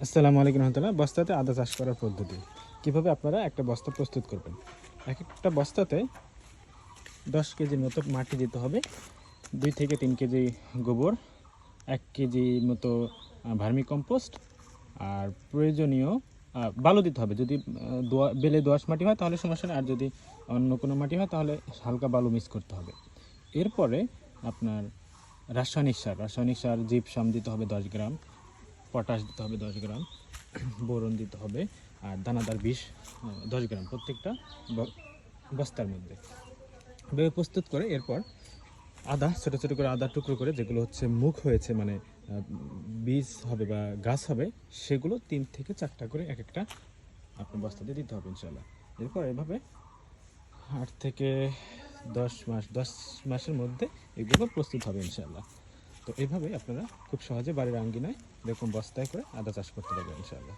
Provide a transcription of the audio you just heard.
আসসালামু আলাইকুম রহমতুল্লাহ। বস্তাতে আদা চাষ করার পদ্ধতি কিভাবে আপনারা একটা বস্তা প্রস্তুত করবেন। এক একটা বস্তাতে 10 কেজির মতো মাটি দিতে হবে, 2 থেকে 3 কেজি গোবর, 1 কেজি মতো ভার্মি কম্পোস্ট, আর প্রয়োজনীয় বালু দিতে হবে। যদি বেলে দোআঁশ মাটি হয় তাহলে সমস্যা নেই, আর যদি অন্য কোনো মাটি হয় তাহলে হালকা বালু মিক্স করতে হবে। এরপরে আপনার রাসায়নিক সার জিপসাম দিতে হবে 10 গ্রাম, পটাশ দিতে হবে 10 গ্রাম, বোরন দিতে হবে, আর দানাদার বিষ 10 গ্রাম প্রত্যেকটা বস্তার মধ্যে। এভাবে প্রস্তুত করে এরপর ছোটো ছোটো করে আদা টুকরো করে, যেগুলো হচ্ছে মুখ হয়েছে মানে বীজ হবে বা গাছ হবে, সেগুলো 3 থেকে 4টা করে এক একটা আপনার বস্তাতে দিতে হবে ইনশাল্লাহ। এরপর এভাবে 8 থেকে 10 মাসের মধ্যে এগুলো প্রস্তুত হবে ইনশাল্লাহ। তো এইভাবে আপনারা খুব সহজে বাড়ির আঙ্গিনায় এরকম বস্তায় করে আদা চাষ করতে পারবেন ইনশাআল্লাহ।